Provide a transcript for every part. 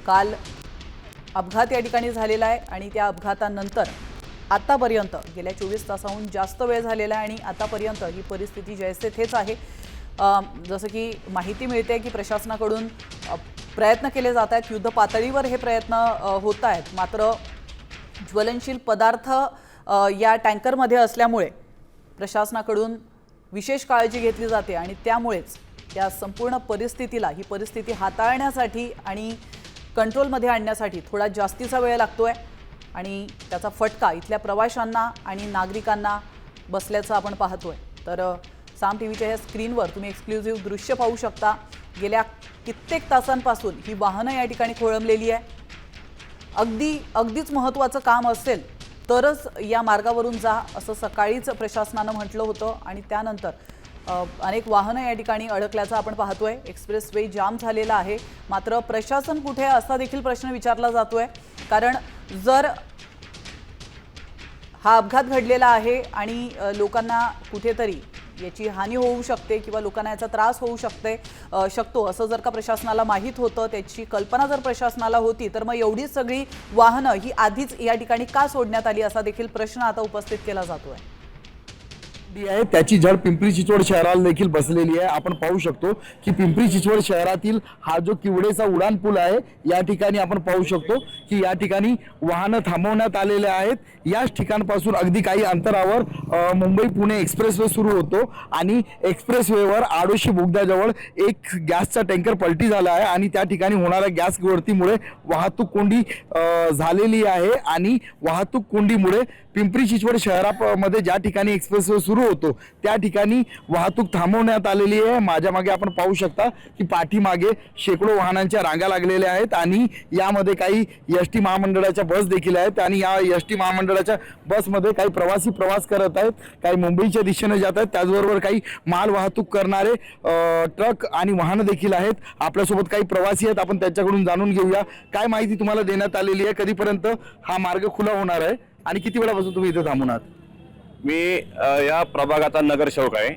काल अपघात या ठिकाणी झालेला आहे आणि त्या अपघातानंतर आतापर्यंत गेल्या 24 तासाहून जास्त वेळ झालेला आहे आणि आतापर्यंत ही परिस्थिती जैसे थेच आहे। जसं की माहिती मिळते की प्रशासनाकडून प्रयत्न केले जात आहेत, युद्ध पातळीवर हे प्रयत्न होत आहेत, मात्र ज्वलनशील पदार्थ या टँकरमध्ये असल्यामुळे प्रशासनाकडून विशेष काळजी घेतली जाते आणि त्यामुळेच या संपूर्ण परिस्थितीला ही परिस्थिती हाताळण्यासाठी आणि कंट्रोलमध्ये आणण्यासाठी थोडा जास्तीचा वेळ लागतोय आणि त्याचा फटका इथल्या प्रवाशांना आणि नागरिकांना बसल्याचं आपण पाहतोय। तर साम टीव्हीच्या या स्क्रीनवर तुम्ही एक्सक्लुझिव्ह दृश्य पाहू शकता। गेल्या कित्येक तासांपासून ही वाहनं या ठिकाणी खोळंबलेली आहे। अगदीच महत्त्वाचं काम असेल तरच या मार्गावरून जा असं सकाळीच प्रशासनानं म्हटलं होतं आणि त्यानंतर अनेक वाहनं या ठिकाणी अडकल्याचं आपण पाहतोय। एक्सप्रेसवे जाम झालेला आहे, मात्र प्रशासन कुठे असा देखील प्रश्न विचारला जातोय, कारण जर हा अपघात घडलेला आहे आणि लोकांना कुठेतरी याची हानी होऊ शकते किंवा लोकांना याचा त्रास होऊ शकतो असं जर का प्रशासनाला माहीत होतं, त्याची कल्पना जर प्रशासनाला होती, तर मग एवढी सगळी वाहनं ही आधीच या ठिकाणी का सोडण्यात आली असा देखील प्रश्न आता उपस्थित केला जातोय। आहे त्याची झड पिंपरी चिंचवड शहराला देखील बसलेली आहे। आपण पाहू शकतो की पिंपरी चिंचवड शहरातील हा जो किवडेचा उडान पूल आहे, या ठिकाणी आपण पाहू शकतो की या ठिकाणी वाहनं थांबवण्यात आलेले आहेत। याच ठिकाणापासून अगदी काही अंतरावर मुंबई पुणे एक्सप्रेसवे सुरू होतो आणि एक्सप्रेसवेवर आडोशी बोगद्याजवळ एक गॅसचा टँकर पलटी झाला आहे आणि त्या ठिकाणी होणाऱ्या गॅस गळतीमुळे वाहतूक कोंडी झालेली आहे आणि वाहतूक कोंडीमुळे पिंपरी चिंचवड शहरामध्ये ज्या ठिकाणी एक्सप्रेसवे सुरू होतो त्या ठिकाणी वाहतूक थांबवण्यात आलेली आहे। माझ्या मागे आपण पाहू शकता की पाठीमागे शेकडो वाहनांच्या रांगा लागलेल्या आहेत आणि यामध्ये काही एसटी महामंडळाच्या बस देखील आहेत आणि या एसटी महामंडळाच्या बसमध्ये काही प्रवासी प्रवास करत आहेत, काही मुंबईच्या दिशेने जात आहेत, त्याचबरोबर काही माल वाहतूक करणारे ट्रक आणि वाहनं देखील आहेत। आपल्यासोबत काही प्रवासी आहेत, आपण त्यांच्याकडून जाणून घेऊया काय माहिती तुम्हाला देण्यात आलेली आहे, कधीपर्यंत हा मार्ग खुला होणार आहे आणि किती वेळापासून तुम्ही इथे थांबून आहात? मी या प्रभागाचा नगरसेवक आहे,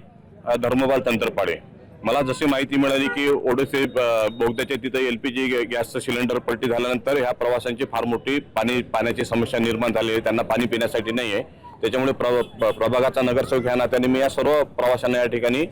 धर्मपाल तंत्रपाडे। मला जशी माहिती मिळाली की ओडेसे बोगद्याच्या तिथे LPG गॅसचं सिलेंडर पलटी झाल्यानंतर ह्या प्रवाशांची फार मोठी पाण्याची समस्या निर्माण झाली आहे, त्यांना पाणी पिण्यासाठी नाही आहे। त्याच्यामुळे प्रभागाचा नगरसेवक ह्या नात्याने मी या सर्व प्रवाशांना या ठिकाणी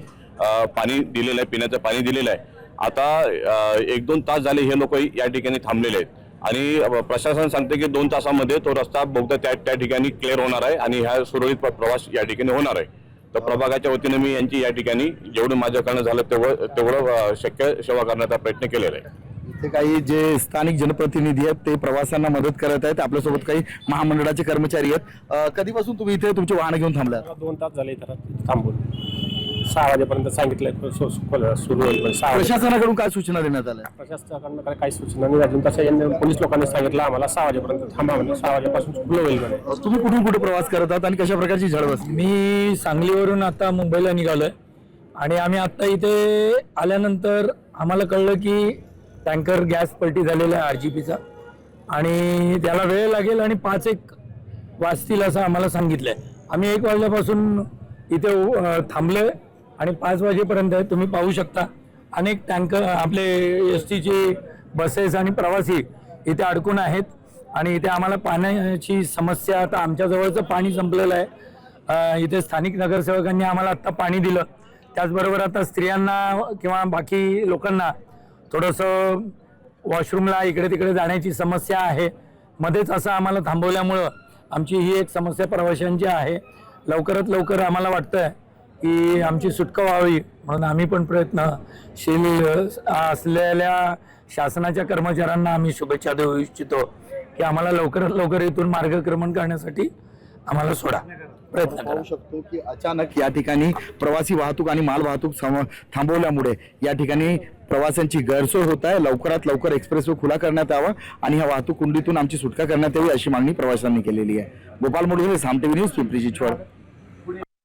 पाणी दिलेलं आहे, पिण्याचं पाणी दिलेलं आहे। आता 1-2 तास झाले हे लोक या ठिकाणी थांबलेले आहेत आणि प्रशासन सांगते की 2 तासामध्ये तो रस्ता बोगदा त्या ठिकाणी क्लिअर होणार आहे आणि ह्या सुरळीत प्रवास या ठिकाणी होणार आहे। तर प्रभागाच्या वतीने मी यांची या ठिकाणी जेवढं माझ्याकडनं झालं तेवढं शक्य सेवा करण्याचा प्रयत्न केलेला आहे। इथे काही जे स्थानिक जनप्रतिनिधी आहेत ते प्रवाशांना मदत करत आहेत, आपल्यासोबत काही महामंडळाचे कर्मचारी आहेत। कधीपासून तुम्ही इथे तुमची वाहनं घेऊन थांबलात? 2 तास झाले इथं थांबून 6 वाजेपर्यंत सांगितलंय सुरू होईल, पण प्रशासनाकडून काय सूचना देण्यात आल्या? प्रशासनाकडनं काही सूचना नाही अजून, तसं यांनी पोलीस लोकांनी सांगितलं आम्हाला 6 वाजेपर्यंत थांबा म्हणजे 6 वाजेपासून खुलं होईल म्हणे। तुम्ही कुठून कुठे प्रवास करत आहात आणि कशा प्रकारची झड बसली? मी सांगलीवरून आता मुंबईला निघालोय आणि आम्ही आता इथे आल्यानंतर आम्हाला कळलं की टँकर गॅस पलटी झालेला आहे RGPचा आणि त्याला वेळ लागेल आणि 5-1 वाजतील असं आम्हाला सांगितलंय। आम्ही 1 वाजल्यापासून इथे थांबलोय आणि 5 वाजेपर्यंत तुम्ही पाहू शकता अनेक टँकर आपले STची बसेस आणि प्रवासी इथे अडकून आहेत आणि इथे आम्हाला पाण्याची समस्या, आता आमच्या जवळचं पाणी संपलेलं आहे। इथे स्थानिक नगरसेवकांनी आम्हाला आत्ता पाणी दिलं, त्याचबरोबर आता स्त्रियांना किंवा बाकी लोकांना थोडंसं वॉशरूमला इकडे तिकडे जाण्याची समस्या आहे। मध्येच असं आम्हाला थांबवल्यामुळं आमची ही एक समस्या प्रवाशांची आहे। लवकरात लवकर आम्हाला वाटतंय की आमची सुटका व्हावी म्हणून आम्ही पण प्रयत्नशील असलेल्या शासनाच्या कर्मचाऱ्यांना आम्ही शुभेच्छा देऊ इच्छितो की आम्हाला लवकरात लवकर इथून मार्गक्रमण करण्यासाठी आम्हाला सोडा, प्रयत्न पाहू शकतो की अचानक या ठिकाणी प्रवासी वाहतूक आणि माल वाहतूक थांबवल्यामुळे या ठिकाणी प्रवाशांची गैरसोय होत आहे। लवकरात लवकर एक्सप्रेसवे खुला करण्यात यावा आणि ह्या वाहतूक कोंडीतून आमची सुटका करण्यात यावी अशी मागणी प्रवाशांनी केलेली आहे। गोपाल मोडगुले, साम टीव्ही न्यूज, पिंपरी चिंचवड।